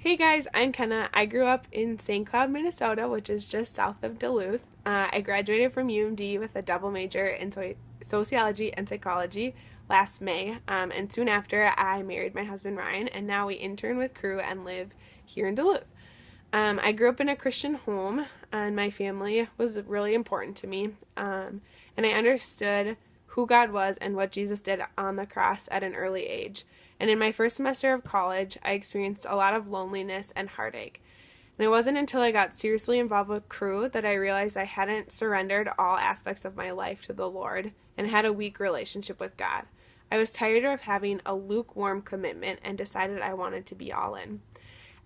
Hey guys, I'm Kenna. I grew up in St. Cloud, Minnesota, which is just south of Duluth. I graduated from UMD with a double major in sociology and psychology last May, and soon after I married my husband Ryan, and now we intern with Crew and live here in Duluth. I grew up in a Christian home, and my family was really important to me, and I understood who God was and what Jesus did on the cross at an early age. And in my first semester of college, I experienced a lot of loneliness and heartache. And it wasn't until I got seriously involved with Crew that I realized I hadn't surrendered all aspects of my life to the Lord and had a weak relationship with God. I was tired of having a lukewarm commitment and decided I wanted to be all in.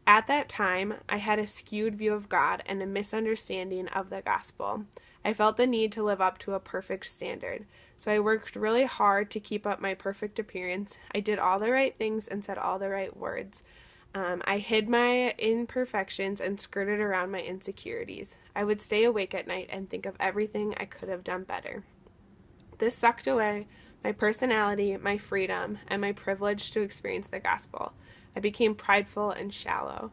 At that time, I had a skewed view of God and a misunderstanding of the gospel. I felt the need to live up to a perfect standard, so I worked really hard to keep up my perfect appearance. I did all the right things and said all the right words. I hid my imperfections and skirted around my insecurities. I would stay awake at night and think of everything I could have done better. This sucked away my personality, my freedom, and my privilege to experience the gospel. I became prideful and shallow.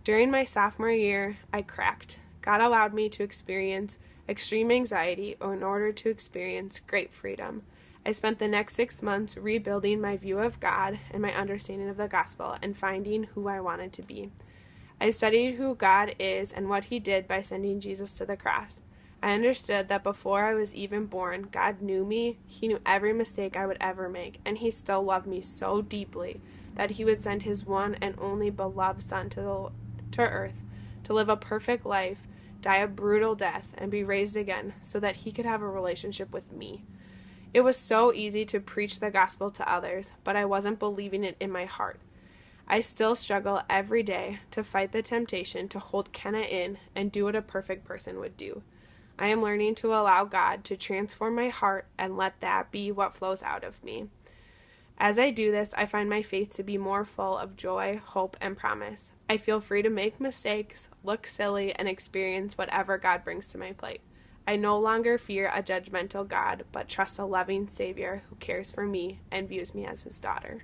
During my sophomore year, I cracked. God allowed me to experience extreme anxiety in order to experience great freedom. I spent the next 6 months rebuilding my view of God and my understanding of the gospel and finding who I wanted to be. I studied who God is and what He did by sending Jesus to the cross. I understood that before I was even born, God knew me, He knew every mistake I would ever make, and He still loved me so deeply that He would send His one and only beloved Son to earth to live a perfect life, die a brutal death, and be raised again so that He could have a relationship with me. It was so easy to preach the gospel to others, but I wasn't believing it in my heart. I still struggle every day to fight the temptation to hold Kenna in and do what a perfect person would do. I am learning to allow God to transform my heart and let that be what flows out of me. As I do this, I find my faith to be more full of joy, hope, and promise. I feel free to make mistakes, look silly, and experience whatever God brings to my plate. I no longer fear a judgmental God, but trust a loving Savior who cares for me and views me as His daughter.